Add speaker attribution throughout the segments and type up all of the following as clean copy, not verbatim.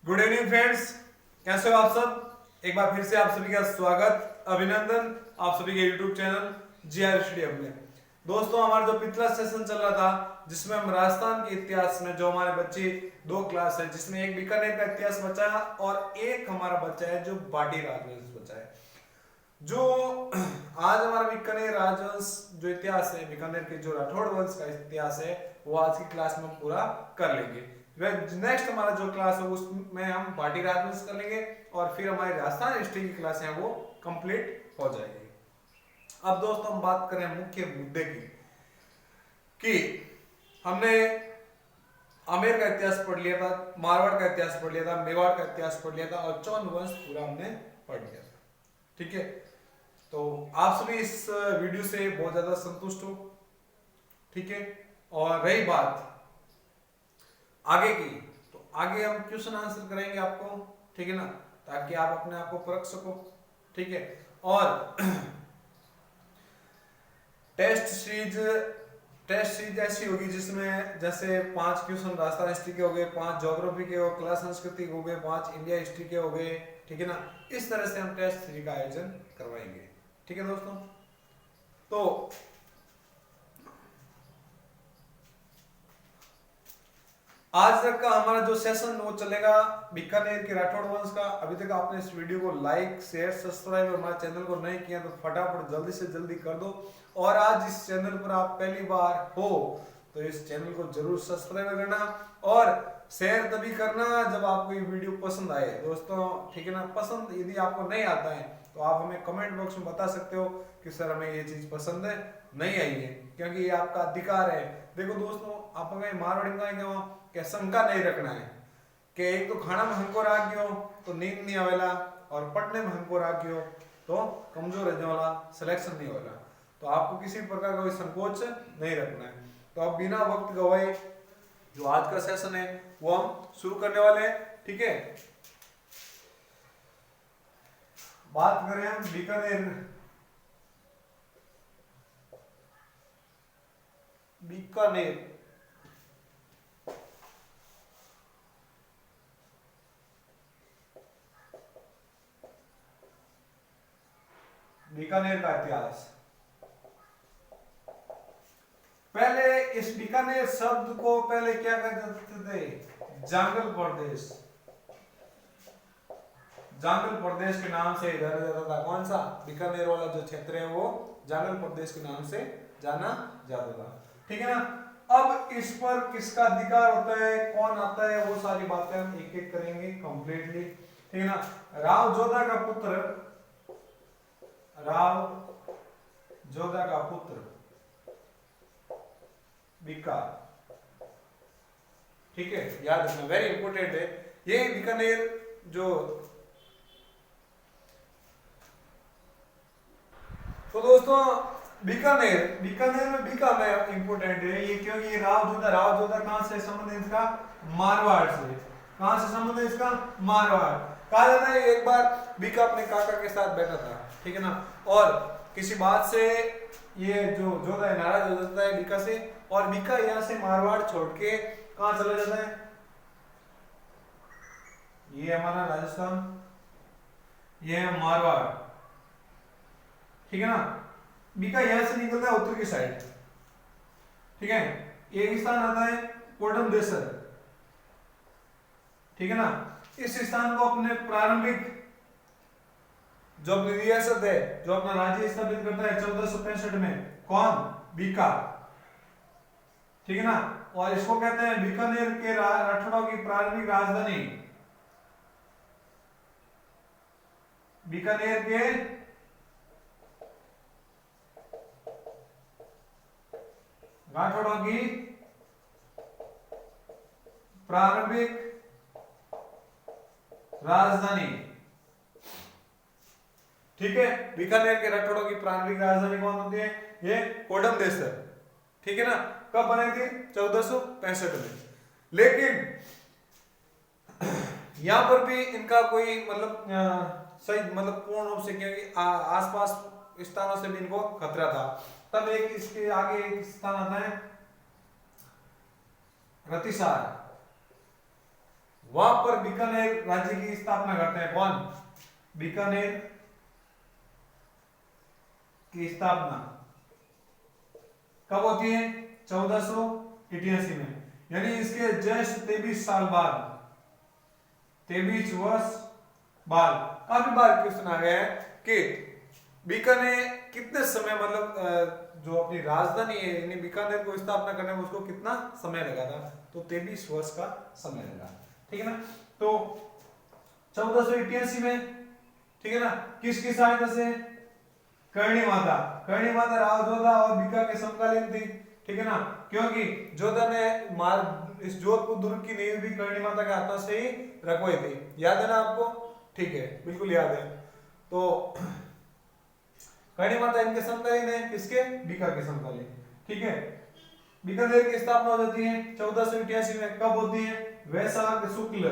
Speaker 1: Good evening friends, कैसे हो आप सब। एक बार फिर से आप सभी का स्वागत, अभिनंदन आप सभी के यूट्यूब चैनल जीआर स्टूडियो में। दोस्तों, हमारा जो पिछला सेशन चल रहा था जिसमें हम राजस्थान के इतिहास में जो हमारे बच्चे दो क्लास है, जिसमें एक बीकानेर का इतिहास बचा है और एक हमारा बच्चा है जो बाटी राजवंश बचा है। जो आज हमारा बीकानेर राजवंश जो इतिहास है, बीकानेर के जो राठौड़ वंश का इतिहास है, वो आज की क्लास में पूरा कर लेंगे। नेक्स्ट हमारा जो क्लास है उसमें हम बाटी राजवंश कर लेंगे और फिर हमारी राजस्थान हिस्ट्री की क्लास है वो कंप्लीट हो जाएगी। अब दोस्तों हम बात करें मुख्य मुद्दे की कि हमने आमेर का इतिहास पढ़ लिया था, मारवाड़ का इतिहास पढ़ लिया था, मेवाड़ का इतिहास पढ़ लिया था और चौन वंश पूरा हमने पढ़ लिया था। ठीक है, तो आप सभी इस वीडियो से बहुत ज्यादा संतुष्ट हो। ठीक है, और रही बात आगे की, तो आगे हम क्वेश्चन आंसर करेंगे आपको, ठीक है ना, ताकि आप अपने आप को परख सको। ठीक है, और टेस्ट सीरीज ऐसी होगी जिसमें जैसे 5 क्वेश्चन राजस्थान हिस्ट्री के हो गए, 5 ज्योग्राफी के हो, कला संस्कृति हो गए, 5 इंडिया हिस्ट्री के हो गए। ठीक है ना, इस तरह से हम टेस्ट सीरीज का आयोजन करवाएंगे। ठीक है दोस्तों, तो आज तक का हमारा जो सेशन वो चलेगा बीकानेर के राठौड़ वंश का। अभी तक आपने इस वीडियो को लाइक शेयर सब्सक्राइब और हमारे चैनल को नहीं किया तो फटाफट जल्दी से जल्दी कर दो। और आज इस चैनल पर आप पहली बार हो तो इस चैनल को जरूर सब्सक्राइब करना और शेयर तभी करना जब आपको ये वीडियो पसंद आए दोस्तों। ठीक है ना, पसंद यदि आपको नहीं आता है तो आप हमें कमेंट बॉक्स में बता सकते हो कि सर हमें ये चीज पसंद है, नहीं आई है, क्योंकि ये आपका अधिकार है। देखो दोस्तों, आप हमें मारवाड़ी में क्या शंका नहीं रखना है कि एक तो खाना में हमको राख गयो तो नींद नहीं आवेला और पढ़ने में हमको राख गयो तो कमजोर रहने वाला सिलेक्शन नहीं होगा। तो आपको किसी प्रकार का कोई संकोच नहीं रखना है। तो अब बिना वक्त गवाए जो आज का सेशन है वो हम शुरू करने वाले हैं। ठीक है, बात करें हम बीकानेर बीकानेर का इतिहास। पहले इस बीकानेर शब्द को पहले क्या कहते थे? जांगल प्रदेश। जांगल प्रदेश के नाम से जाना जाता था। कौन सा? बीकानेर वाला जो क्षेत्र है वो जांगल प्रदेश के नाम से जाना जाता था। ठीक है ना, अब इस पर किसका अधिकार होता है, कौन आता है, वो सारी बातें हम एक एक करेंगे कंप्लीटली। ठीक है ना, राव जोधा का पुत्र बीका। ठीक है, याद रखना, वेरी इंपोर्टेंट है ये। बीकानेर जो, तो दोस्तों बीकानेर में बीका में इंपोर्टेंट है ये, क्योंकि ये राव जोधा कहां से संबंध है इसका? मारवाड़ से। कहां से संबंध है इसका? मारवाड़। कहा जाता है एक बार बीका अपने काका के साथ बैठा था, ठीक है ना, और किसी बात से ये जो जोधा है नाराज हो जाता है बीका से, और बीका यहाँ से मारवाड़ छोड़ के कहां चला जाता है? ये हमारा राजस्थान, ये है मारवाड़। ठीक है ना, बीका यहां से निकलता है उत्तर की साइड। ठीक है, एक स्थान आता है कोडम देसर। ठीक है ना, इस स्थान को अपने प्रारंभिक जो अपनी रियासत है, जो अपना राज्य स्थापित करता है 1465 में, कौन? बीका। ठीक है ना, और इसको कहते हैं बीकानेर के राठौड़ों की प्रारंभिक राजधानी। बीकानेर के राठौड़ों की प्रारंभिक राजधानी। ठीक है, बीकानेर के राठौड़ों की प्रारंभिक राजधानी कौन होती है? ये कोडम देसर। ठीक है ना, कब बनी थी? 1465 में। लेकिन यहां पर भी इनका कोई सही पूर्ण रूप से, क्योंकि आसपास स्थानों से भी इनको खतरा था। तब एक इसके आगे एक स्थान आता है रतिसार। वहां पर बीकानेर राज्य की स्थापना करते हैं कौन? बीकानेर की स्थापना कब होती है? 1488 में, यानी इसके जस्ट 23 साल बाद, 23 वर्ष बाद। काफी बार क्वेश्चन आ गया है कि बीकानेर कितने समय, मतलब जो अपनी राजधानी है यानी बीकानेर को स्थापना करने में उसको कितना समय लगा था? तो 23 वर्ष का समय लगा, ठीक है ना। तो 1488 में, ठीक है ना, किसकी सहायता से? करणी माता, करणी माता राव जोधा और बीका के समकालीन थी, ठीक है ना, क्योंकि जोधा ने इस जोधपुर दुर्ग की नींव भी करणी माता के हाथों से ही रखवाई थी। याद है ना आपको? ठीक है, बिल्कुल याद है। तो करणी माता इनके समकालीन है, किसके? बीका के समकालीन, ठीक है। बीकानेर की स्थापना हो जाती है 1488 में। कब होती है? वैशाख शुक्ल,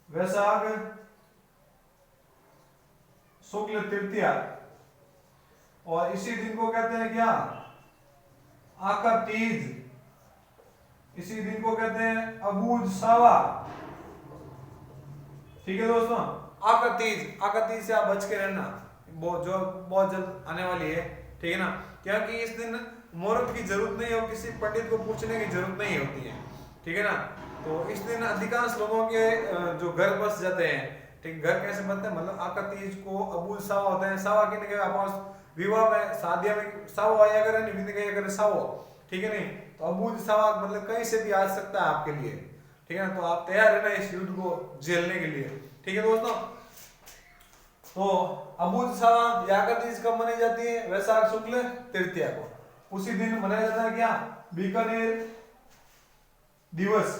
Speaker 1: वैशाख शुक्ल तृतीया, और इसी दिन को कहते हैं क्या? आका तीज। इसी दिन को कहते हैं अबूझ सावा, ठीक है दोस्तों। आका तीज, आका तीज से आप बच के रहना, बहुत जल्द आने वाली है, ठीक है ना, क्योंकि इस दिन मुहूर्त की जरूरत नहीं हो, किसी पंडित को पूछने की जरूरत नहीं होती है, ठीक है ना। तो इस दिन अधिकांश लोगों के जो घर बस जाते हैं, ठीक, घर कैसे बनते हैं, मतलब आका तीज को अबूल सावा होता है। सावा की नहीं, आप विवाह में, शादियां में सावा आया करें, नहीं गया करें सावा, ठीक है नहीं। तो अबूल सावा मतलब कहीं से भी आ सकता है आपके लिए, ठीक है ना। तो आप तैयार रहना इस युद्ध को झेलने के लिए, ठीक है दोस्तों। तो अबूझ सावा याका तीज कब मनाई जाती है? वैशाख शुक्ल तृतीया को। उसी दिन मनाया जाता है क्या? बीकानेर दिवस।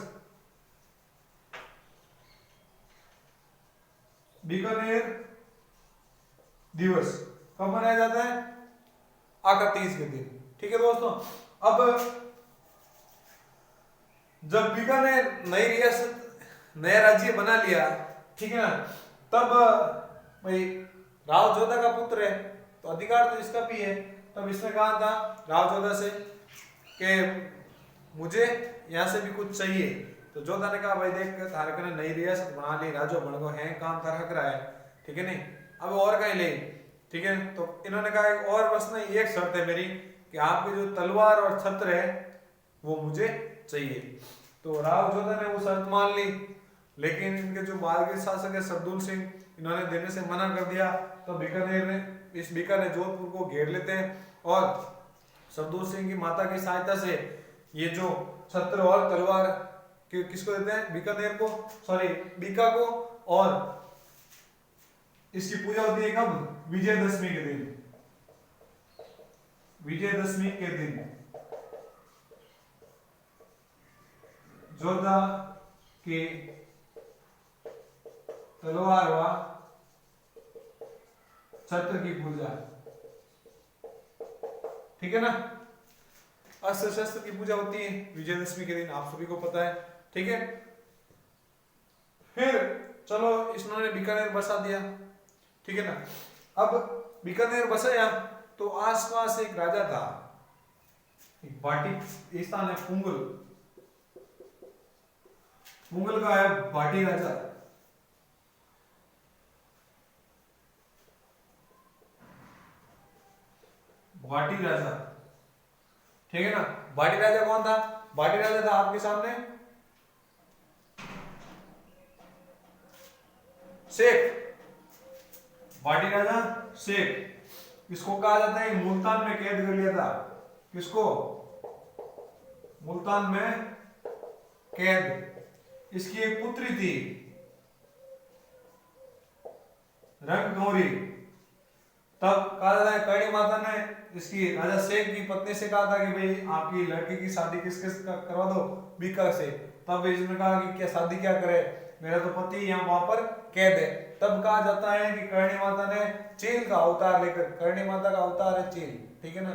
Speaker 1: बीकानेर दिवस कब मनाया जाता है? आका तीज के दिन, ठीक है दोस्तों। अब जब बीकानेर नई रियासत, नया राज्य बना लिया, ठीक है ना, तब भाई राव जोधा का पुत्र है तो अधिकार तो इसका भी है। तब इसने कहा था राव जोधा से कि मुझे यहाँ से भी कुछ चाहिए। तो जोधा ने कहा भाई देख, तारक ने नई रियासत बना ली, राजो बन गो है, काम तारक रहा है, ठीक है नहीं, अब और कहीं ले, ठीक है। तो इन्होंने कहा एक और बस नहीं, एक शर्त है मेरी कि आपकी जो तलवार और छत्र है वो मुझे चाहिए। तो राव जोधा ने वो शर्त मान ली, लेकिन इनके जो बाद के शासक है सरदूल सिंह, इन्होंने देने से मना कर दिया। तो बीकानेर ने, इस बीकानेर जोधपुर को घेर लेते हैं और सरदूल सिंह की माता की सहायता से ये जो छत्र और तलवार किसको देते हैं? बीकानेर को, सॉरी बीका को। और इसकी पूजा होती है कब? विजयदशमी के दिन, विजयदशमी के दिन जोधा की तलवार व छत्र की पूजा, ठीक है ना। अस्त्र शस्त्र की पूजा होती है विजयदशमी के दिन, आप सभी को पता है, ठीक है। फिर चलो इन्होंने बीकानेर बसा दिया, ठीक है ना। अब बीकानेर बसाया तो आसपास एक राजा था, एक भाटी स्थान है पुंगल, पुंगल का है भाटी राजा। भाटी राजा, ठीक है ना। भाटी राजा कौन था? भाटी राजा था आपके सामने शेख, भाटी राजा शेख। इसको कहा जाता है मुल्तान में कैद कर लिया था। किसको? मुल्तान में कैद। इसकी एक पुत्री थी रंग गौरी। तब कहा जाता है करणी माता ने इसकी राजा शेख की पत्नी से कहा था कि भाई आपकी लड़की की शादी किसके करवा दो? बीका से। तब इसने कहा कि क्या शादी क्या करे, मेरा तो पति यहाँ वहां पर कैद है। तब कहा जाता है कि करणी माता ने चील का अवतार लेकर, करणी माता का अवतार है चील, ठीक है ना,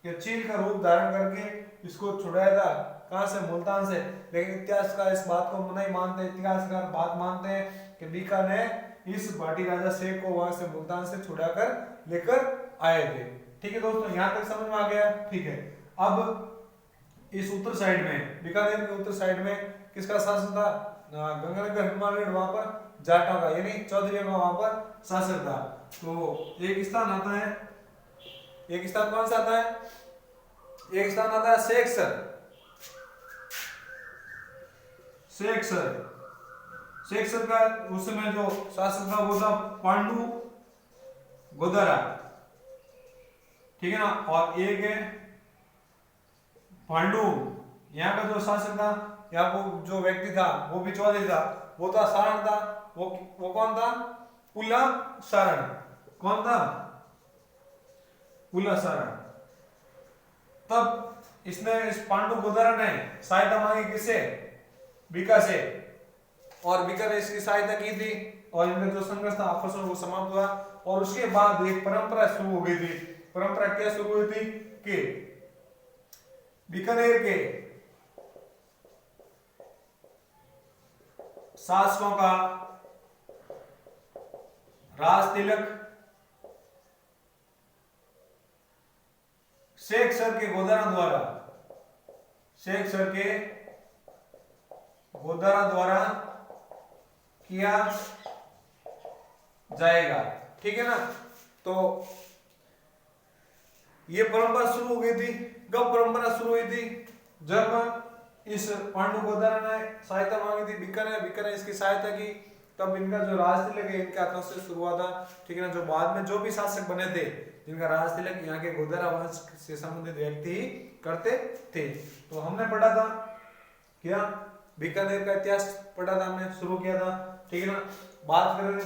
Speaker 1: कि चील का रूप धारण करके इसको छुड़ाया था। कहां से? मुल्तान से। लेकिन इतिहासकार इस बात को नहीं मानते, इतिहासकार बात मानते हैं कि बीका ने इस भाटी राजा शेख को वहां से मुल्तान से छुड़ाकर लेकर आए थे, ठीक है दोस्तों। यहां तक समझ में आ गया, ठीक है। अब इस उत्तर साइड में, बीकानेर के उत्तर साइड में किसका शासन था? गंगानगर हिमालय वहां पर जाटा का यानी चौधरी का वहां पर शासक था। तो एक स्थान आता है, एक स्थान कौन सा आता है? एक स्थान आता है शेखसर। शेखसर का उस समय जो शासक था वो था पांडु गोदरा, ठीक है ना। और एक है पांडु, यहाँ का जो शासक था, यहाँ को जो व्यक्ति था वो भी चौधरी था, वो था सारण था। वो कौन था? पुला सारण। कौन था? पुला सारण। तब इसने इस पांडु गोदरा ने सहायता मांगी किससे? बीका से, और बीका ने इसकी सहायता की थी और इनका जो संघर्ष था आपस में वो समाप्त हुआ। और उसके बाद एक परंपरा शुरू हो गई थी। परंपरा क्या शुरू हुई थी कि बीकानेर के शासकों का राज तिलक शेखसर के गोदरा द्वारा किया जाएगा, ठीक है ना। तो ये परंपरा शुरू हो गई थी। कब परंपरा शुरू हुई थी? जब इस पांडु गोदरा ने सहायता मांगी थी बीका ने इसकी सहायता की, तब इनका जो राज तिलक है इनके हाथों से शुरू हुआ था, ठीक है ना। जो बाद में जो भी शासक बने थे जिनका राज तिलक यहाँ के गोदरा वंश से संबंधित व्यक्ति ही करते थे। तो हमने पढ़ा था क्या? बीकानेर का इतिहास पढ़ा था हमने, शुरू किया था, ठीक है ना। बात करें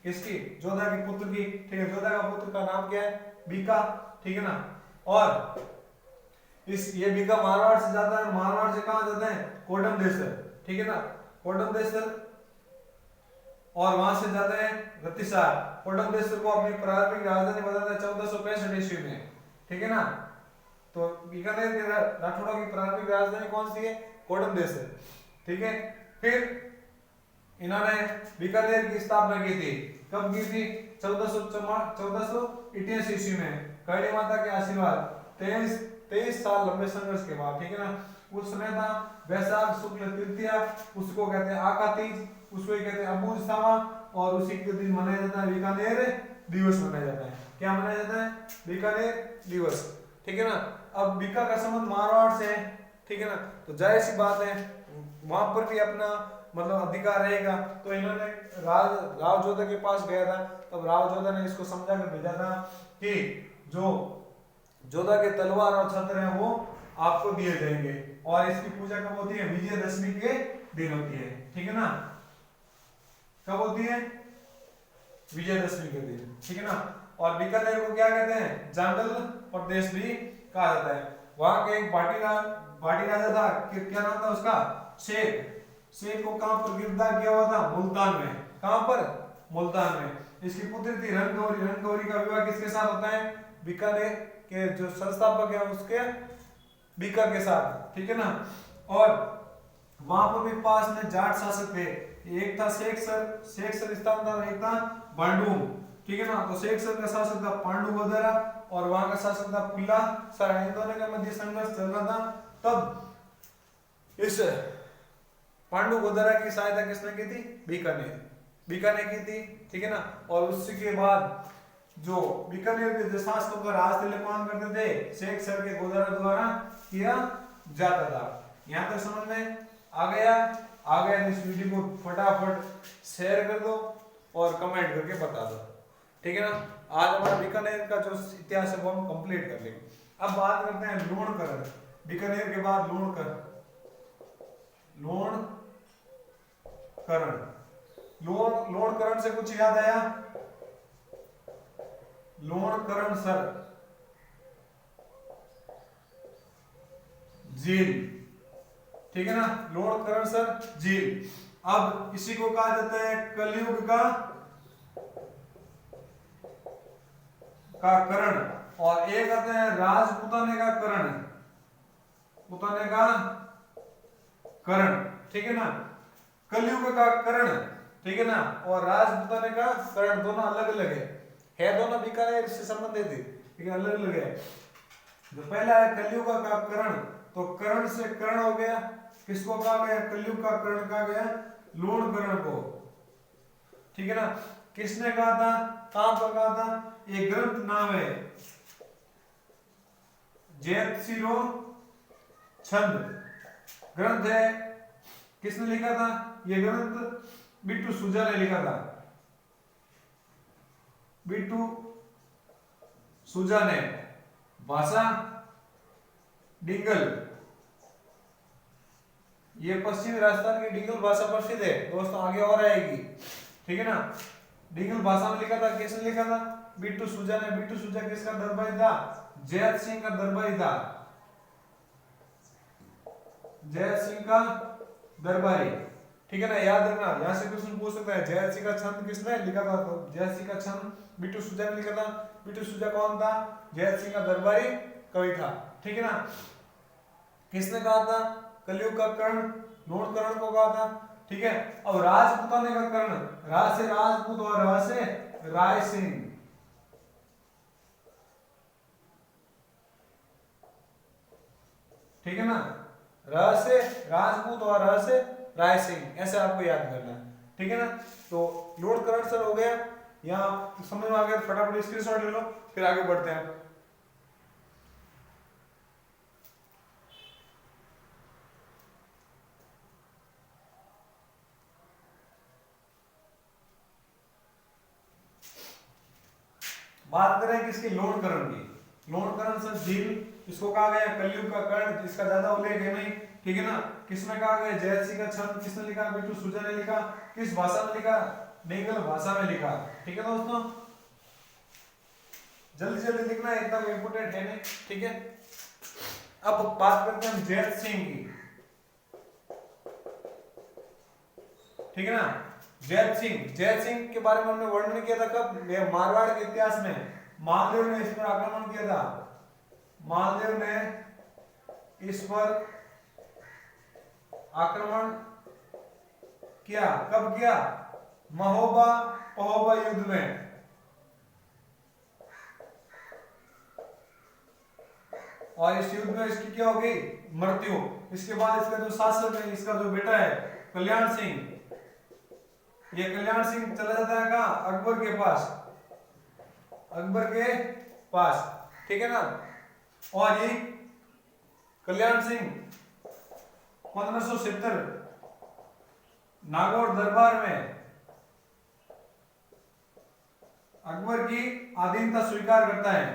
Speaker 1: किसकी? जोधा के पुत्र की, ठीक है। जोधा का पुत्र का नाम क्या है? बीका, ठीक है ना। और ये बीका मारवाड़ से जाता है, मारवाड़ से कहां जाता है? कोडम देसर, ठीक है ना। कोडम देसर, और वहां से जाता है रत्तीसार। कोडम देसर को अपनी प्रारंभिक राजधानी बनाता है 1465 ईस्वी में, ठीक है ना। तो बीकानेर के राठौड़ों की प्रारंभिक राजधानी कौन सी है? कोडम देसर, ठीक है। फिर इन्होंने बीकानेर की स्थापना की थी। कब की थी? 1488 ईस्वी में, कड़ी माता के आशीर्वाद, 23 साल लंबे संघर्ष के बाद, ठीक है ना। उस समय था वैशाख शुक्ल तृतीया, उसको कहते हैं आका तीज, उसको ही कहते हैं अबूझ सावा, और उसी के दिन मनाया जाता है बीकानेर दिवस मनाया जाता है। क्या मनाया जाता है? बीकानेर दिवस, ठीक है ना। अब बीका का संबंध मारवाड़ से है, ठीक है ना। तो जाहिर सी बात है वहां पर भी अपना मतलब अधिकार रहेगा। तो इन्होंने राव जोधा के पास गया था, तब राव जोधा ने इसको समझा कर भेजा था कि जो जोधा के तलवार और छत्र हैं वो आपको दिए जाएंगे, और इसकी पूजा कब होती है? विजयदशमी के दिन होती है, ठीक है ना। कब होती है? विजयदशमी के दिन, ठीक है ना। और बीकानेर को क्या कहते हैं? जंगल प्रदेश भी कहा जाता है। वहां के एक भाटी राजा था, क्या नाम था उसका? शेख को कहां पर गिरफ्तार किया हुआ था? मुल्तान में। कहां पर? मुल्तान में। इसकी पुत्री थी रणगौरी का विवाह किसके साथ होता है? बीकानेर के जो संस्थापक है उसके बीका के साथ, ठीक है ना। और वहां पर भी पास में जाट शासक थे, एक था शेखसर स्थान था, एक था बांडुम, ठीक है ना। तो शेखसर का शासक था पांडु गोदरा और वहां का शासक था पुला सारण। इन दोनों के मध्य संघर्ष चल रहा था। तब इस पांडु गोदरा की सहायता किसने की थी? बीका ने की थी, ठीक है ना। और उसी के बाद जो बीकानेर के शासकों का राज तिलक कौन करते थे? शेखसर के गोदरा द्वारा किया जाता था। यहां तक समझ में आ गया। इस वीडियो को फटाफट शेयर कर दो और कमेंट करके बता दो, ठीक है ना। आज हमारा बीकानेर का जो इतिहास है वो हम कंप्लीट कर लेंगे। अब बात करते हैं लोणकरण। बीकानेर के बाद लोणकरण से कुछ याद आया? लोणकरण सर झील, ठीक है ना। लोणकरण सर झील। अब इसी को कहा जाता है कलयुग का करण, और एक आता है राजपुताने का करण, ठीक है ना। कलयुग का करण, ठीक है ना, और राजपुताने का करण, दोनों अलग अलग है दोनों बीकानेर से संबंधित है, ठीक है, अलग अलग है। जो पहला है कलयुग का करण, तो करण से कर्ण हो गया, किसको कहा गया, कलयुग का कर्ण कहा गया, लूणकरण को, ठीक है ना। किसने कहा था, कहां पर कहा था, एक ग्रंथ नाम है जयसिरो छंद ग्रंथ है, किसने लिखा था, यह ग्रंथ बिट्टू सुजा ने लिखा था, बिट्टू सुजा ने। भाषा डिंगल, ये पश्चिमी राजस्थान की डिंगल भाषा प्रसिद्ध है दोस्तों, आगे और आएगी, ठीक है ना। डिंगल भाषा में लिखा था, किसने लिखा था, बिट्टू सुजा ने। बिट्टू सुजा किसका दरबारी था, जयत सिंह का दरबारी था, जयत सिंह का दरबारी, ठीक है ना, याद रखना, यहां से क्वेश्चन पूछ सकता है, जयत सिंह का छंद किसने लिखा था, तो जयत सिंह का छंद बिट्टू सुजा ने लिखा था। बिट्टू सुजा कौन था, जयत सिंह का दरबारी कवि था, ठीक है ना। किसने कहा था, कलयुग का कर्ण लूणकरण को कहा था, ठीक है। अब राजपूताने का कर्ण, राज से राजपूत और राज से राय सिंह, ठीक है ना, राज से राजपूत और राज से राय सिंह, ऐसे आपको याद करना है, ठीक है ना। तो लूणकरण सर हो गया, यहाँ समझ में आ गया, फटाफट स्क्रीनशॉट ले लो, फिर आगे बढ़ते हैं। बात करें किसकी, लूणकरण की। लूणकरण सर झील, इसको कहा गया कलयुग का कर्ण, जिसका ज्यादा उल्लेख है नहीं, ठीक है ना। किसने कहा गया, जयत सिंह का छंद किसने लिखा, बिट्टू सुजा ने लिखा, किस भाषा में लिखा, डिंगल भाषा में लिखा, ठीक है दोस्तों। जल्दी जल्दी लिखना, एकदम इंपोर्टेंट है नहीं, ठीक है। अब बात करते हैं हम जयत सिंह की, ठीक है ना। जयत सिंह के बारे में हमने वर्णन किया था कब, मारवाड़ के इतिहास में। मालदेव ने इस पर आक्रमण किया था, मालदेव ने इस पर आक्रमण किया, कब किया, महोबा पहोबा युद्ध में, और इस युद्ध में इसकी क्या होगी, मृत्यु। इसके बाद इसका जो शासक है, इसका जो बेटा है कल्याण सिंह, ये कल्याण सिंह चला जाता है कहाँ, अकबर के पास, अकबर के पास, ठीक है ना। और ये कल्याण सिंह 1570 नागौर दरबार में अकबर की अधीनता स्वीकार करता है,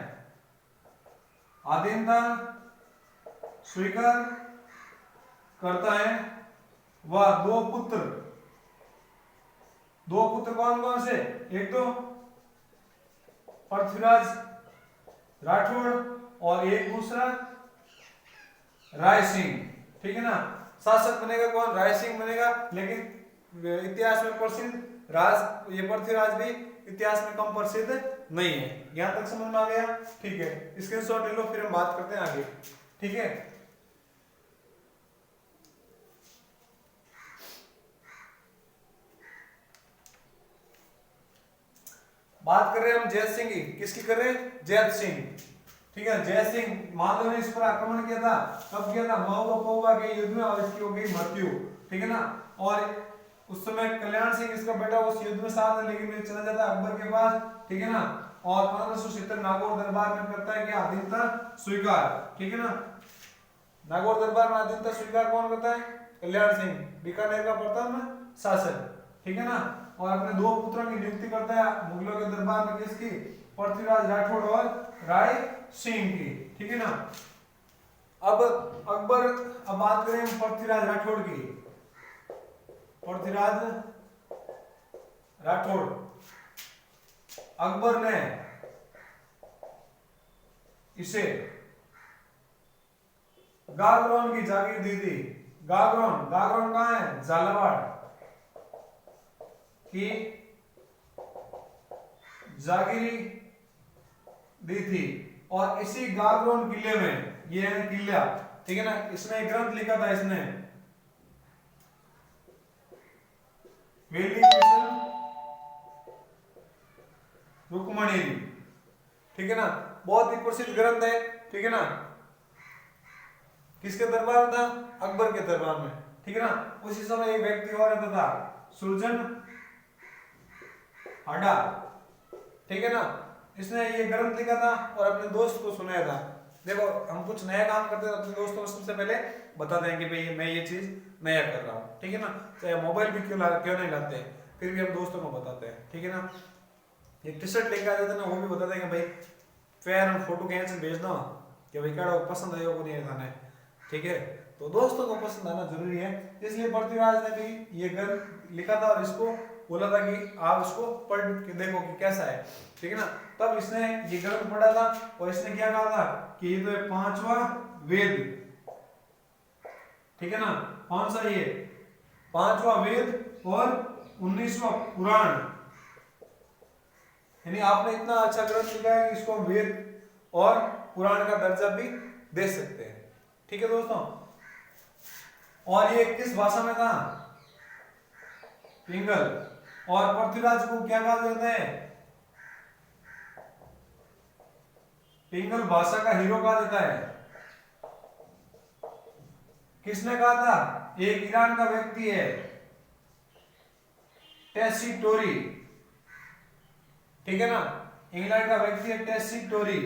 Speaker 1: अधीनता स्वीकार करता है। वह दो पुत्र कौन कौन से, एक तो पृथ्वीराज राठौड़ और एक दूसरा राय सिंह, ठीक है ना। शासक बनेगा कौन, राय सिंह बनेगा, लेकिन इतिहास में प्रसिद्ध राज, ये पृथ्वीराज भी इतिहास में कम प्रसिद्ध नहीं है। यहां तक समझ में आ गया, ठीक है, स्क्रीनशॉट ले लो, फिर हम बात करते हैं आगे, ठीक है। बात कर रहे हैं हम जयत सिंह की, किसकी कर रहे हैं, जयत सिंह, ठीक है। जयत सिंह, मालदेव ने इस पर आक्रमण किया था, कब किया था, महोबा पहोबा के युद्ध में, और इसकी हो गई मृत्यु, ठीक है ना। और उस समय कल्याण सिंह इसका बेटा उस युद्ध में साथ है, लेकिन चला जाता है अकबर के पास, ठीक है ना। और 1570 नागौर दरबार में करता है कि अधीनता स्वीकार, ठीक है ना। नागौर दरबार में अधीनता स्वीकार कौन करता है, कल्याण सिंह, बीकानेर का प्रथम शासक, ठीक है ना। और अपने दो पुत्रों की नियुक्ति करता है मुगलों के दरबार में, किसकी, पृथ्वीराज राठौड़ और राय सिंह की, ठीक है ना। अब अकबर, अब बात करें पृथ्वीराज राठौड़ की, पृथ्वीराज राठौड़, अकबर ने इसे गागरोन की जागीर दी थी। गागरोन, गागरोन कहां है, झालावाड़ की जागीरी दी थी। और इसी गागरोन किले में, ये है किला, ठीक है ना, इसने एक ग्रंथ लिखा था, इसने रुक्मणी, ठीक है ना, बहुत ही प्रसिद्ध ग्रंथ है, ठीक है ना। किसके दरबार में था? अकबर के दरबार में, ठीक है ना। उसी समय एक व्यक्ति और रहता था, सुरजन हाडा, ठीक है ना। इसने ये ग्रंथ लिखा था और अपने दोस्त को सुनाया था। देखो हम कुछ नया काम करते हैं अपने दोस्तों को सबसे पहले बता दें कि भाई मैं ये चीज नया कर रहा हूँ, ठीक है ना। चाहे मोबाइल भी क्यों नहीं लाते हैं, फिर भी हम दोस्तों को बताते हैं, ठीक है ना। एक टी शर्ट लेकर आ जाते हैं ना, वो भी बताते हैं कि भाई फेयर एंड फोटो खींच भेज दो कि भाई क्या पसंद आयो को नहीं थाने, ठीक है। तो दोस्तों को पसंद आना जरूरी है, इसलिए पृथ्वीराज ने भी ये ग्रंथ लिखा था और इसको बोला था कि आप इसको पढ़ के देखो कि कैसा है, ठीक है ना। तब इसने ये ग्रंथ पढ़ा था और इसने क्या कहा था कि ये तो है पांचवा वेद, ठीक है ना। कौन सा ये? पांचवा वेद और 19वां पुराण, यानी आपने इतना अच्छा ग्रंथ लिखा है कि इसको वेद और पुराण का दर्जा भी दे सकते हैं, ठीक है दोस्तों। और ये किस भाषा में था? पिंगल। और पृथ्वीराज को क्या कहा जाता है? पिंगल भाषा का हीरो कहा जाता है। किसने कहा था? एक ईरान का व्यक्ति है, टेसिटोरी, ठीक है ना। इंग्लैंड का व्यक्ति है टेसिटोरी,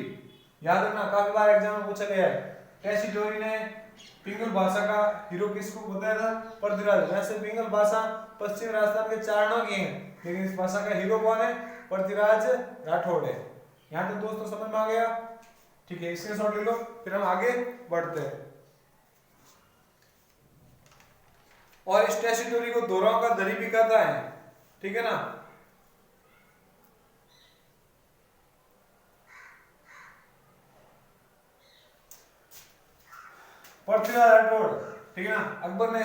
Speaker 1: याद रखना काफी बार एग्जाम में पूछा गया है। टेसिटोरी ने पिंगल भाषा का हीरो किसको बताया था? पृथ्वीराज। वैसे पिंगल भाषा पश्चिम राजस्थान के चारणों की है, लेकिन इस भाषा का हीरो कौन है? पृथ्वीराज राठौड़ है। यहाँ तक दोस्तों समझ में आ गया, ठीक है। स्क्रीनशॉट ले लो, फिर हम आगे बढ़ते हैं। और इस टेसिटोरी को दोहराव का दरी भी कहता है, ठीक है ना। पृथ्वीराज राठौड़, ठीक है ना। अकबर ने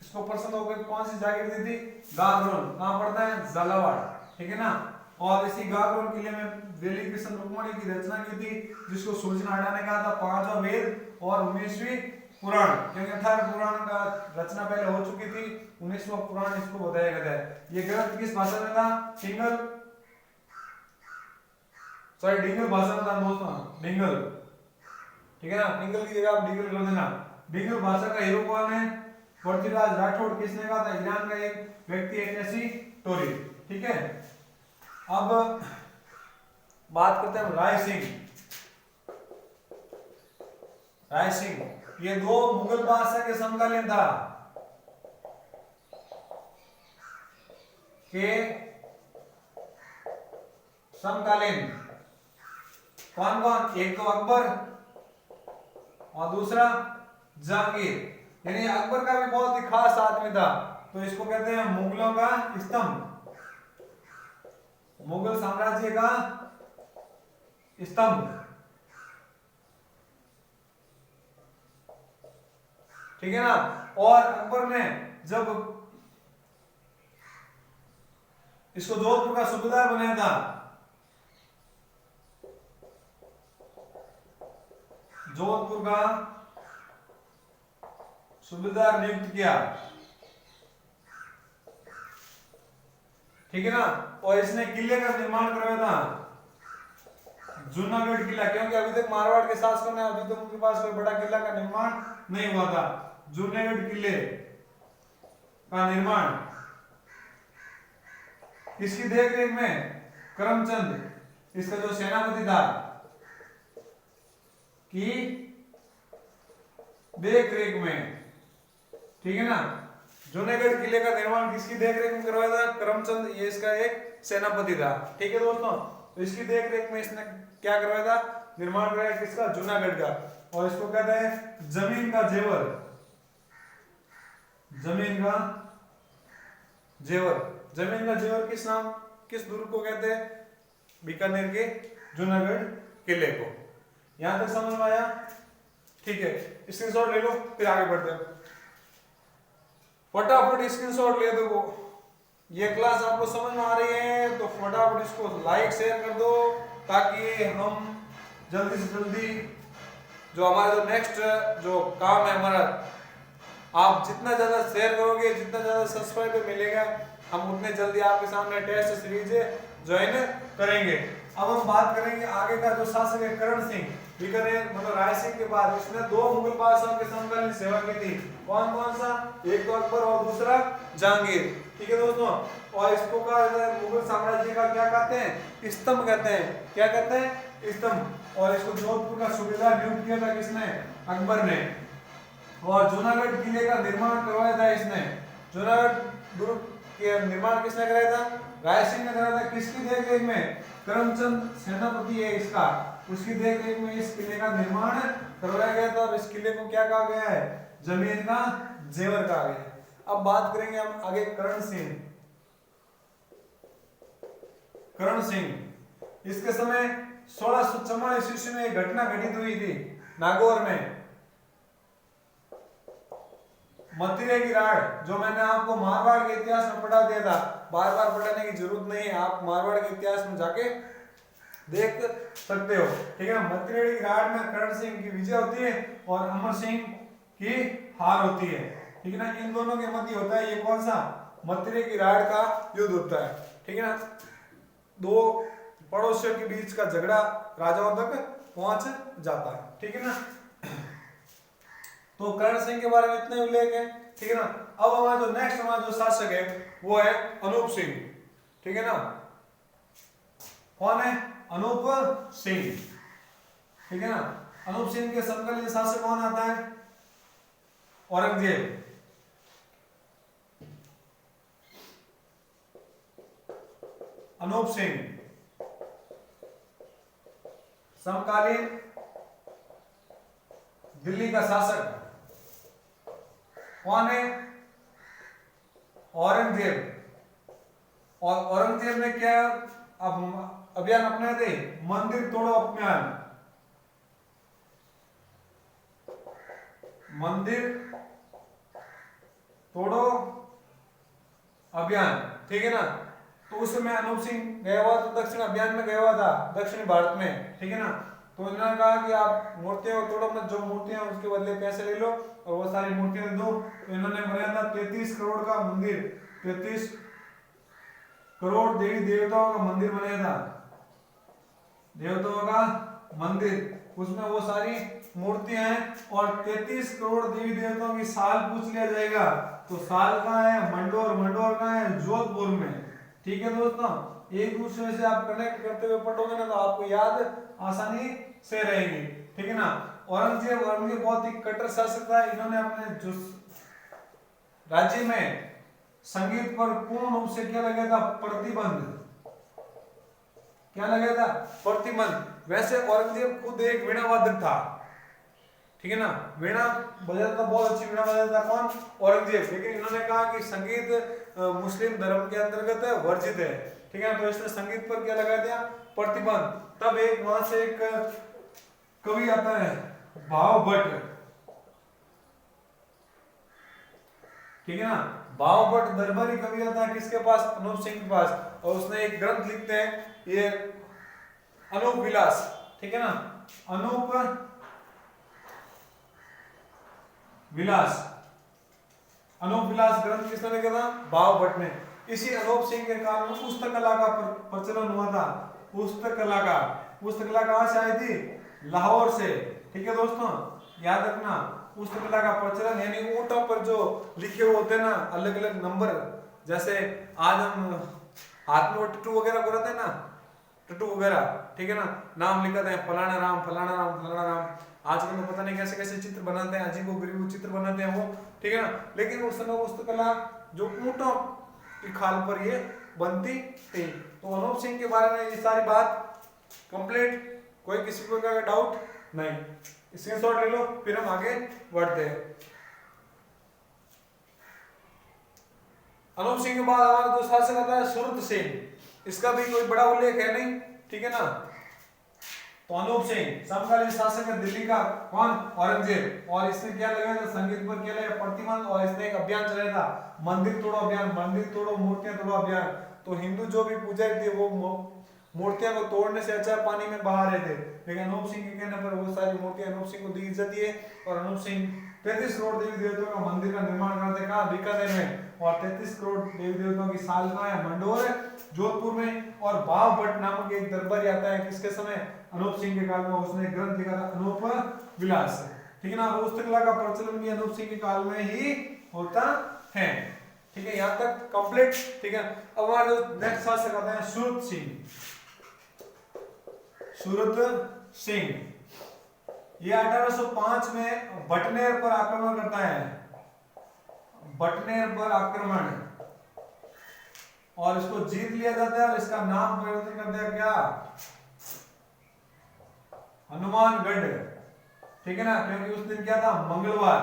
Speaker 1: इसको पसंद होकर कौन सी जागीर दी थी? गागरोन। कहां पड़ता है? झालावाड़, ठीक है ना। और इसी गागरोन किले में दिल्ली कृष्ण रुक्मणी की रचना की थी, जिसको सुरजन हाडा ने कहा था पांचवा वेद और 19वीं पुराण, क्योंकि 18 पुराण का रचना पहले हो चुकी थी, 19वां पुराण इसको बताया गया है। ये ग्रंथ किस भाषा में था? डिंगल भाषा में था दोस्तों, डिंगल, ठीक है ना। डिंगल की जगह आप डिंगल कर देना। डिंगल भाषा का हीरो कौन है? पृथ्वीराज राठौड़। किसने कहा था? ईरान का एक व्यक्ति है टेसिटोरी, ठीक है। अब बात करते हैं राय सिंह। राय सिंह ये दो मुगल बादशाह के समकालीन था, के समकालीन। कौन कौन? एक तो अकबर और दूसरा जहांगीर, यानी अकबर का भी बहुत ही खास आदमी था, तो इसको कहते हैं मुगलों का स्तंभ, मुगल साम्राज्य का स्तंभ, ठीक है ना। और अकबर ने जब इसको जोधपुर का सूबेदार बनाया था, जोधपुर का सूबेदार नियुक्त किया, ठीक है ना। और इसने किले का निर्माण करवाया था, जूनागढ़ किला, क्योंकि अभी तक मारवाड़ के शासकों ने अभी तक उनके पास कोई बड़ा किला का निर्माण नहीं हुआ था। जूनागढ़ किले का निर्माण किसकी देखरेख में? करमचंद, इसका जो सेनापति था, की देखरेख में, ठीक है ना। जूनागढ़ किले का निर्माण किसकी देखरेख में करवाया था? करमचंद, ये इसका एक सेनापति था, ठीक है दोस्तों। तो इसकी देखरेख में इसने क्या करवाया था? निर्माण करवाया किसका? जूनागढ़ का। और इसको कहते हैं जमीन का जेवर, जमीन का जेवर। जमीन का जेवर किस दुर्ग को कहते हैं? बीकानेर के जूनागढ़ किले को। यहां तक समझ में आया, ठीक है। स्क्रीनशॉट ले लो, फिर आगे बढ़ते हैं। फटाफट स्क्रीनशॉट ले दो। ये क्लास आपको समझ में आ रही है तो फटाफट इसको लाइक शेयर कर दो, ताकि हम जल्दी से जल्दी जो हमारा जो नेक्स्ट जो काम है हमारा, आप जितना ज्यादा शेयर करोगे, जितना ज्यादा सब्सक्राइबर मिलेगा, हम उतने जल्दी आपके सामने टेस्ट सीरीज ज्वाइन करेंगे। अब हम बात करेंगे आगे का जो शासक है करण सिंह। बीकानेर मतलब रायसेन के बाद इसने 2 मुगल बादशाहों के समकालीन सेवा की थी। कौन कौन सा? एक तो अकबर और दूसरा जहांगीर। ठीक है दोस्तों, और इसको कहा जाता है मुगल साम्राज्य का क्या कहते हैं? स्तंभ कहते हैं। क्या कहते हैं? स्तंभ। और इसको जोधपुर का सूबेदार नियुक्त किया था किसने? अकबर ने। और जूनागढ़ किले का निर्माण करवाया था इसने। जूनागढ़ दुर्ग के निर्माण किसने कराया था? रायसेन ने कराया था। किसकी देखरेख में? करमचंद सेनापति है इसका, उसकी देखरेख में इस किले का निर्माण करवाया गया था। और इस किले को क्या कहा गया है? जमीन का जेवर कहा गया है। अब बात करेंगे हम आगे करण सिंह। करण सिंह, इसके समय 1644 ईस्वी में एक घटना घटित हुई थी नागौर में। मथिरे की राड़, जो मैंने आपको मारवाड़ के इतिहास में पढ़ा दिया था, बार बार पढ़ाने की जरूरत नहीं है, आप मारवाड़ के इतिहास में जाके देख सकते हो। ठीक है, मथिरे की राड़ में करण सिंह की विजय होती है और अमर सिंह की हार होती है। ठीक है ना, इन दोनों के मध्य होता है ये कौन सा? मथिरे की राड़ का युद्ध होता है। ठीक है ना, 2 पड़ोसियों के बीच का झगड़ा राजाओं तक पहुंच जाता है। ठीक है ना, तो करण सिंह के बारे में इतने उल्लेख है। ठीक है ना, अब हमारा जो नेक्स्ट हमारा जो शासक है वो है अनूप सिंह। ठीक है ना, कौन है? अनूप सिंह। ठीक है ना, अनूप सिंह के समकालीन शासक कौन आता है? औरंगजेब। अनूप सिंह समकालीन दिल्ली का शासक कौन है? औरंगजेब। और औरंगजेब ने क्या अभियान अपनाए थे? मंदिर तोड़ो अभियान। मंदिर तोड़ो अभियान। ठीक है ना, तो उस समय अनूप सिंह गया हुआ तो दक्षिण अभियान में गया हुआ था, दक्षिण भारत में। ठीक है ना, तो इन्होंने कहा कि आप मूर्तियों को तोड़ो मत, जो मूर्तियां उसके बदले पैसे ले लो और वो सारी मूर्तियां दे दो। तो इन्होंने बनाया था 33 करोड़ का मंदिर, 33 करोड़ देवी देवताओं का मंदिर बनाया था, देवताओं का मंदिर। उसमें वो सारी मूर्तियां हैं और 33 करोड़ देवी देवताओं की साल पूछ लिया जाएगा तो साल कहाँ है? मंडोर। मंडोर कहाँ है? जोधपुर में। ठीक है दोस्तों, एक दूसरे से आप कनेक्ट करते हुए पढ़ोगे ना तो आपको याद आसानी से रहेगी। ठीक है ना, औरंगजेब बहुत ही कट्टर शासक था। इन्होंने अपने जो राज्य में संगीत पर पूर्ण रूप से क्या लगा था? प्रतिबंध। क्या लगा था? प्रतिबंध। वैसे औरंगजेब खुद एक वीणा वादक था। ठीक है ना, वीणा बजाता था, बहुत अच्छी वीणा बजाता था। कौन? औरंगजेब। लेकिन इन्होंने कहा कि संगीत मुस्लिम धर्म के अंतर्गत वर्जित है। ठीक है ना, तो इसने संगीत पर क्या लगा दिया? प्रतिबंध। तब एक वहां से एक कवि आता है भाव भट्ट। ठीक है ना, भाव भट्ट दरबारी कवि आता है किसके पास? अनूप सिंह के पास। और उसने एक ग्रंथ लिखते हैं, ये अनूप विलास। ठीक है ना, अनूप विलास। अनूप विलास ग्रंथ किसने लिखा था? भाव भट्ट ने। इसी अनूप सिंह के काल में पुस्तकला का प्रचलन हुआ था। पुस्तकला का, पुस्तकला कहां से आई थी? लाहौर से। ठीक है दोस्तों, याद रखना, पुस्तकला का प्रचलन यानी ऊंटों पर जो लिखे हुए होते हैं ना अलग अलग नंबर, जैसे आज हम हाथ में टटू वगैरह बनाते हैं ना, टटू वगैरह। ठीक है ना, नाम लिखते हैं फलाना राम फलाना राम फलाना राम। आजकल तो पता नहीं कैसे कैसे चित्र बनाते हैं, अजीब गरीब चित्र बनाते हैं वो। ठीक है ना, लेकिन उस समय पुस्तकला जो ऊंटों की खाल पर ये बनती थी। तो अनूप सिंह के बारे में ये सारी बात कंप्लीट, कोई किसी को का डाउट नहीं। स्क्रीनशॉट ले लो, फिर हम आगे बढ़ते हैं। अनूप सिंह के बाद हमारा जो शासक आता है सूरत सिंह। इसका भी कोई बड़ा उल्लेख है नहीं। ठीक है ना, तो अनूप सिंह समकालीन शासक है दिल्ली का। कौन? औरंगजेब। और इसने क्या लगाया था? संगीत पर क्या लगाया? प्रतिबंध। और इसने एक अभियान चलाया था, मंदिर तोड़ो अभियान। मंदिर तोड़ो, मूर्तियां तोड़ो अभियान। तो हिंदू जो भी पुजारी थे वो मूर्तियों को तोड़ने से अच्छा पानी में बहा रहे थे, लेकिन अनूप सिंह के कहने पर वो सारी मूर्तियां अनूप सिंह को दी जाती है। और अनूप सिंह 33 करोड़ देवी देवताओं का मंदिर का निर्माण करते हैं। कहाँ? बीकानेर में। और 33 करोड़ देवी देवताओं की साल कहाँ है? मंडोर जोधपुर में। और भाव भट्ट नामक एक दरबारी आता है किसके समय, अनूप सिंह के काल में। उसने ग्रंथ लिखा था अनूप विलास, ठीक है ना। उस कला का प्रचलन भी अनूप सिंह के काल में ही होता है, ठीक है। यहाँ तक कंप्लीट, ठीक है। अब हमारे जो नेक्स्ट शासक आते हैं सूरत सिंह। सूरत सिंह ये 1805 में बटनेर पर आक्रमण करता है, बटनेर पर आक्रमण, और इसको जीत लिया जाता है और इसका नाम परिवर्तन कर दिया क्या, हनुमानगढ़, ठीक है ना। क्योंकि उस दिन क्या था, मंगलवार,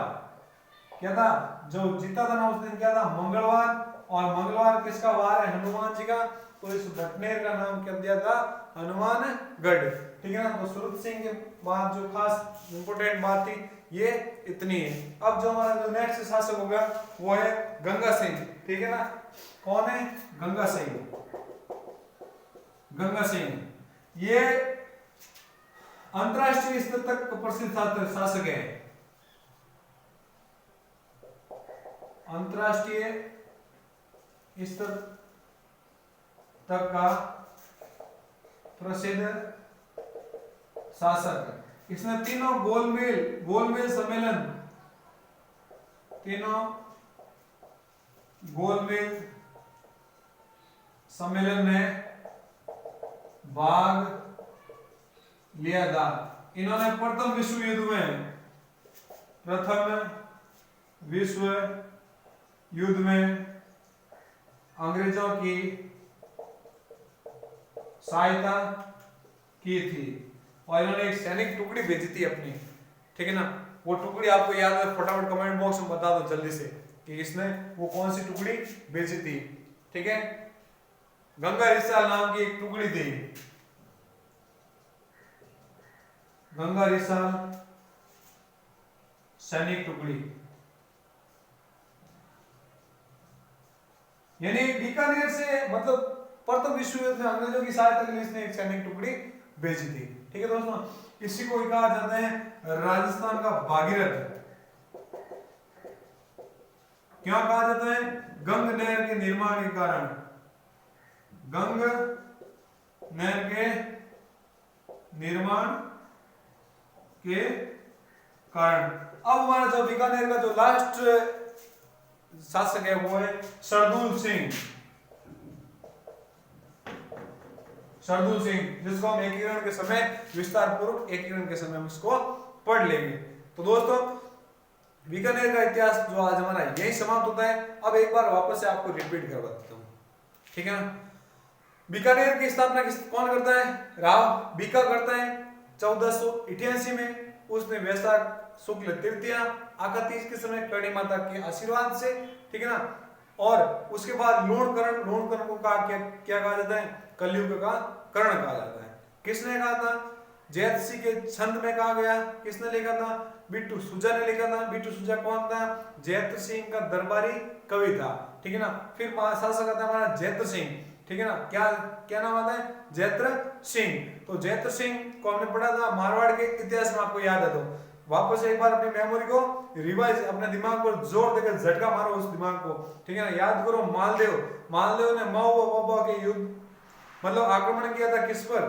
Speaker 1: क्या था, जो जीता था ना उस दिन क्या था, मंगलवार, और मंगलवार किसका वार है, हनुमान जी का। तो इस बटनेर का नाम क्या दिया था, हनुमानगढ़, ठीक है ना। तो सूरत सिंह के बाद जो खास इंपोर्टेंट बात थी ये इतनी है। अब जो हमारा जो नेक्स्ट शासक होगा वो है गंगा सिंह, ठीक है ना। कौन है, गंगा सिंह। गंगा सिंह ये अंतरराष्ट्रीय स्तर तक प्रसिद्ध शासक है, अंतरराष्ट्रीय स्तर तक का प्रसिद्ध शासक। इसने तीनों गोलमेल सम्मेलन, तीनों गोलमेल सम्मेलन में भाग लिया था। इन्होंने प्रथम विश्व युद्ध में, प्रथम विश्व युद्ध में अंग्रेजों की सहायता की थी, और इन्होंने एक सैनिक टुकड़ी भेजी थी अपनी, ठीक है ना। वो टुकड़ी आपको याद है, फटाफट कमेंट बॉक्स में बता दो जल्दी से कि इसने वो कौन सी टुकड़ी भेजी थी, ठीक है। गंगा रिसाल नाम की एक टुकड़ी थी, गंगा रिसाल सैनिक टुकड़ी, यानी बीकानेर से, मतलब प्रथम विश्व युद्ध में अंग्रेजों की सहायता के लिए इसने एक सैनिक टुकड़ी भेजी थी, ठीक है दोस्तों। इसी को कहा जाता है राजस्थान का भागीरथ। क्यों कहा जाता है, गंग नहर के निर्माण के कारण, गंग नहर के निर्माण के कारण। अब हमारा जो बीकानेर का जो लास्ट शासक है वो है सरदूल सिंह, सरदूल सिंह, जिसको हम एकीकरण के समय विस्तार पूर्वक एकीकरण के समय हम इसको पढ़ लेंगे। तो दोस्तों बीकानेर का इतिहास जो आज हमारा यही समाप्त होता है। अब एक बार वापस से आपको रिपीट करवा देता हूं, ठीक है ना। बीकानेर की स्थापना कौन करता है, राव बीका करता है 1488 में। उसने वैशाख शुक्ल तृतीया आकातीज के समय करणी माता के आशीर्वाद से, ठीक है ना। और उसके बाद लूणकरण को क्या कहा जाता है, कलयुग का कर्ण कहा जाता है। किसने कहा था, जैत सिंह के छंद में कहा गया। किसने लिखा था, बिट्टू सुजा ने लिखा था। बिट्टू सुजा कौन था, जैत सिंह का दरबारी कवि था, ठीक है ना। फिर शासक आता है हमारा जैत्र सिंह, ठीक है ना। क्या नाम आता है, जैत्र सिंह। तो जैत्र सिंह को हमने पढ़ा था मारवाड़ के इतिहास में, आपको याद है तो वापस एक बार अपनी मेमोरी को रिवाइज, अपने दिमाग पर जोर देकर झटका मारो उस दिमाग को, ठीक है ना। याद करो मालदेव ने महोबा के युद्ध, मतलब आक्रमण किया था किस पर,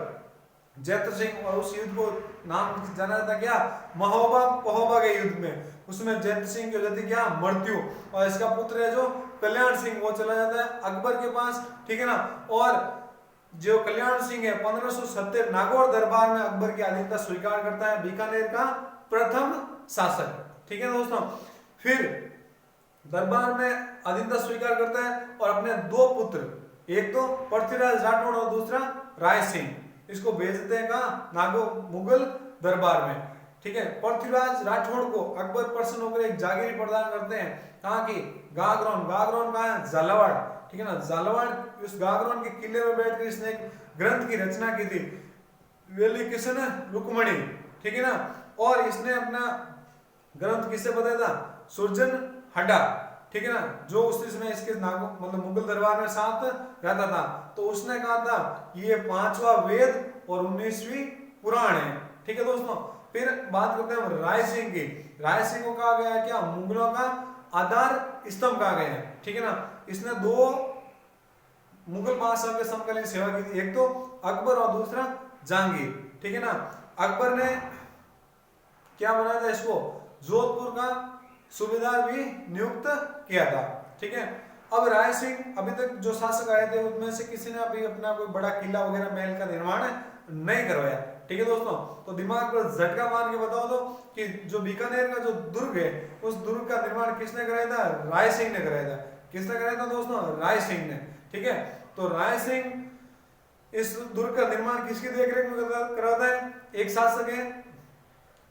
Speaker 1: जैत्र सिंह। और उस युद्ध को नाम जाना जाता क्या, महोबा के युद्ध में। उसमें जैत्र सिंह की हो जाती क्या, मृत्यु। और इसका पुत्र है जो कल्याण सिंह, वो चला जाता है अकबर के पास, ठीक है ना। और जो कल्याण सिंह है 1570 नागौर दरबार में अकबर की अधीनता स्वीकार करता है, बीकानेर का प्रथम शासक, ठीक है दोस्तों। फिर दरबार में अधीनता स्वीकार करता है और अपने दो पुत्र, एक तो पृथ्वीराज राठौड़ और दूसरा राय सिंह, इसको भेजते हैं कहाँ, नागो मुगल दरबार में, ठीक है। पृथ्वीराज राठौड़ को अकबर प्रसन्न होकर एक जागीर प्रदान करते हैं, कहाँ की, गागरोन कहाँ है, झालावाड़, ठीक है ना। झालावाड़, उस गागरोन के किले में बैठकर इसने एक ग्रंथ की रचना की थी, वेली किशन रुक्मणी, ठीक है ना। और इसने अपना ग्रंथ किससे बताया था, सुरजन हड्डा, ठीक है ना, जो उस समय इसके मतलब मुगल दरबार में साथ रहता था। तो उसने कहा था ये 5वां वेद और 19वीं पुराण है, ठीक है दोस्तों। फिर बात करते हैं राय सिंह की। राय सिंह को कहा गया है क्या, मुगलों का आधार स्तंभ कहा गया है, ठीक है ना। इसने दो मुगल बादशाह के समकालीन सेवा की थी, एक तो अकबर और दूसरा जहांगीर, ठीक है ना। अकबर ने क्या बनाया था, इसको जोधपुर का सूबेदार भी नियुक्त किया था, ठीक है। अब राय सिंह अभी तक जो शासक आए थे उनमें से किसी ने अभी अपना कोई बड़ा किला वगैरह महल का निर्माण नहीं करवाया, ठीक है दोस्तों। तो दिमाग पर झटका मार के बताओ तो कि जो बीकानेर का जो दुर्ग है उस दुर्ग का निर्माण किसने कराया था, राय सिंह ने कराया था। किसने कराया था दोस्तों, राय सिंह ने, ठीक है। तो राय सिंह इस दुर्ग का निर्माण किसकी देखरेख में कराता है, एक शासक है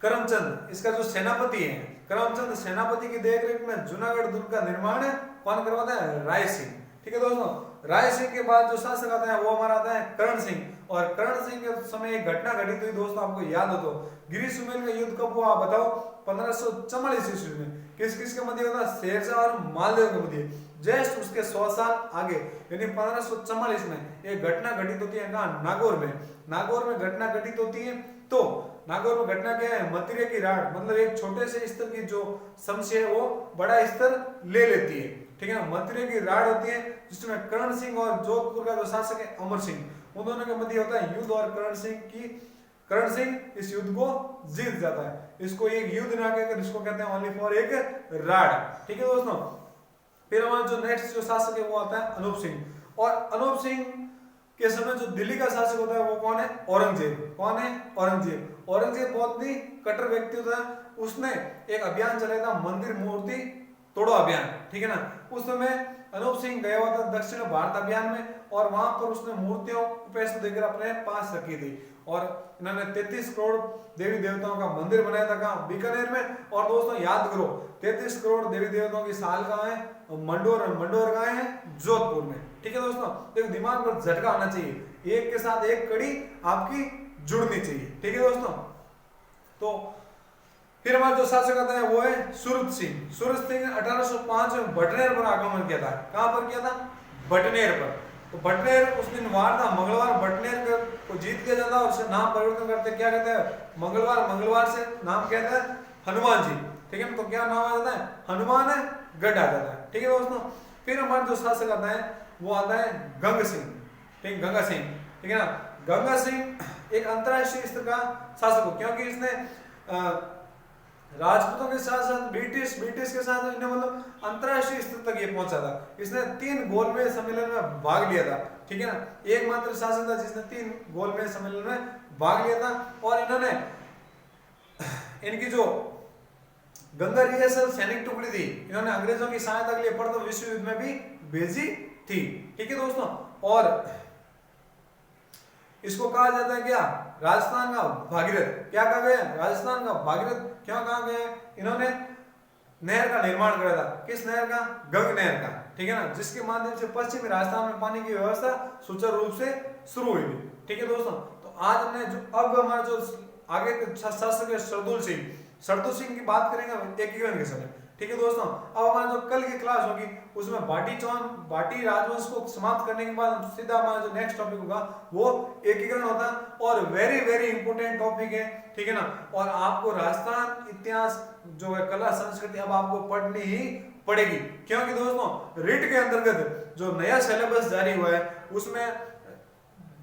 Speaker 1: करमचंद, इसका जो सेनापति है करमचंद सेनापति की देखरेख में जूनागढ़ दुर्ग का निर्माण कौन करवाता है, राय सिंह, ठीक है दोस्तों। राय सिंह के बाद जो शासक आता है वो हमारा आता है करण सिंह, और करण सिंह के समय एक घटना घटित हुई दोस्तों, आपको याद हो तो गिरी सुमेल का युद्ध कब हुआ आप बताओ, 1544 ईस्वी में। किस किस के मध्य होता, शेरशाह और मालदेव के मध्य। जस्ट उसके 100 साल आगे यानी 1544 में एक घटना घटित होती है कहाँ, नागौर में। नागौर में घटना घटित होती है, तो नागौर में घटना क्या है, मतिरे की राड, मतलब एक छोटे से स्तर की जो समस्या है वो बड़ा स्तर ले लेती है, ठीक है ना। मतिरे की राड होती है जिसमें करण सिंह और जोधपुर का जो शासक है अमर सिंह, उन दोनों के मध्य होता है युद्ध, और करण सिंह इस युद्ध को जीत जाता है। इसको एक युद्ध ना कहकर इसको कहते हैं ओनली फॉर एक राड, ठीक है दोस्तों। फिर हमारा जो नेक्स्ट जो शासक है वो आता है अनूप सिंह, और अनूप सिंह के समय जो दिल्ली का शासक होता है वो कौन है, औरंगजेब। कौन है, औरंगजेब। औरंगजेब बहुत ही कट्टर व्यक्ति होता है, उसने एक अभियान चलाया था मंदिर मूर्ति तोड़ो अभियान, ठीक है ना। उस समय अनूप सिंह गया हुआ था दक्षिण भारत अभियान में, और वहां पर उसने मूर्तियों पैसे देकर अपने पास रखी थी, और इन्होंने 33 करोड़ देवी देवताओं का मंदिर बनाया था कहाँ, बीकानेर में। और दोस्तों याद करो 33 करोड़ देवी देवताओं की साल कहाँ है, मंडोर कहाँ है, जोधपुर में, ठीक है दोस्तों। देखो दिमाग पर झटका आना चाहिए, एक के साथ एक कड़ी आपकी जुड़नी चाहिए, ठीक है दोस्तों। तो फिर हमारा जो शासक आता है वो है सूरत सिंह। सूरत सिंह ने 1805 में भटनेर पर आक्रमण किया था। कहां पर किया था, भटनेर पर। तो भटनेर उस दिन वार था, मंगलवार भटनेर को जीत लिया जाता और उससे नाम परिवर्तन करते, क्या कहते हैं, मंगलवार से नाम कहते हैं हनुमान जी, ठीक है। तो क्या नाम आ जाता है, हनुमान गढ़ आ जाता है, ठीक है दोस्तों। फिर हमारा जो शासक आता है वो आता है गंगा सिंह, ठीक, गंगा सिंह, ठीक है ना। गंगा सिंह एक अंतरराष्ट्रीय स्तर का शासक हो, क्योंकि इसने राजपूतों के साथ साथ ब्रिटिश के साथ इन्हें मतलब अंतरराष्ट्रीय स्तर तक ये पहुंचा था। इसने 3 गोलमेज सम्मेलन में भाग लिया था, ठीक है ना। एकमात्र शासक था जिसने 3 गोलमेज सम्मेलन में भाग लिया था, और इन्होंने इनकी जो गंगा रिहर्सल सैनिक टुकड़ी थी, इन्होंने अंग्रेजों की सहायता के लिए प्रथम विश्व युद्ध में भी भेजी थी, ठीक है दोस्तों। और इसको कहा जाता है क्या, राजस्थान का भागीरथ। क्या कहा गया, राजस्थान का भागीरथ। क्यों कहा गया, इन्होंने नहर का निर्माण करा था, किस नहर का, गंग नहर का, ठीक है ना, जिसके माध्यम से पश्चिमी राजस्थान में पानी की व्यवस्था सुचारू रूप से शुरू हुई थी, ठीक है दोस्तों। तो आज हमने जो अब हमारा जो आगे के शासक है सरदूल सिंह की बात करेंगे एकीकरण के समय, ठीक है दोस्तों। अब हमारा जो कल की क्लास होगी उसमें भाटी राजवंश को समाप्त करने के बाद सीधा हमारा जो नेक्स्ट टॉपिक होगा वो एकीकरण होता है, और वेरी वेरी इंपोर्टेंट टॉपिक है, ठीक है ना। और आपको राजस्थान इतिहास जो है कला संस्कृति अब आपको पढ़नी ही पड़ेगी, क्योंकि दोस्तों रिट के अंतर्गत जो नया सिलेबस जारी हुआ है उसमें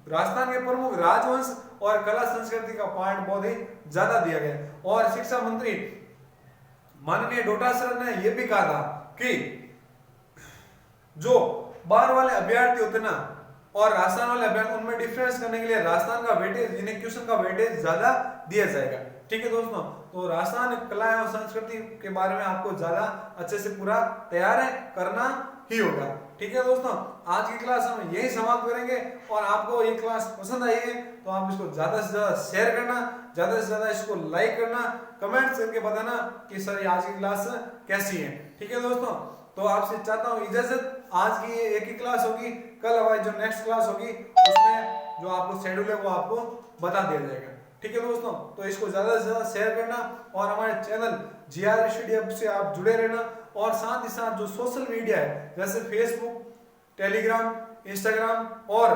Speaker 1: राजस्थान के प्रमुख राजवंश और कला संस्कृति का पार्ट बहुत ही ज्यादा दिया गया। और शिक्षा मंत्री माननीय डोटासरा ने यह भी कहा था कि जो बाहर वाले अभ्यर्थी होते ना और राजस्थान वाले अभ्यर्थी, उनमें डिफरेंस करने के लिए राजस्थान का वेटेज, इन्हें क्वेश्चन का वेटेज ज्यादा दिया जाएगा, ठीक है दोस्तों। तो राजस्थान कला एवं संस्कृति के बारे में आपको ज्यादा अच्छे से पूरा तैयार करना ही होगा, ठीक है दोस्तों। आज की क्लास हम यही समाप्त करेंगे, और आपको ये क्लास पसंद आई है तो आप इसको ज्यादा से ज्यादा शेयर करना, ज्यादा से ज्यादा इसको लाइक करना, कमेंट्स करके बताना कि सर ये आज की क्लास कैसी है, ठीक है दोस्तों। तो आपसे चाहता हूँ इजाजत, आज की ये एक ही क्लास होगी, कल हमारी जो नेक्स्ट क्लास होगी उसमें जो आपको शेड्यूल है वो आपको बता दिया जाएगा, ठीक है दोस्तों। तो इसको ज्यादा से ज्यादा शेयर करना, और हमारे चैनल जीआर स्टडी हब से आप जुड़े रहना, और साथ ही साथ जो सोशल मीडिया है जैसे फेसबुक, टेलीग्राम, इंस्टाग्राम और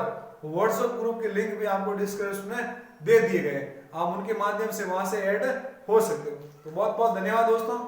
Speaker 1: व्हाट्सएप ग्रुप के लिंक भी आपको डिस्क्रिप्शन में दे दिए गए, आप उनके माध्यम से वहां से ऐड हो सकते हो। तो बहुत बहुत धन्यवाद दोस्तों।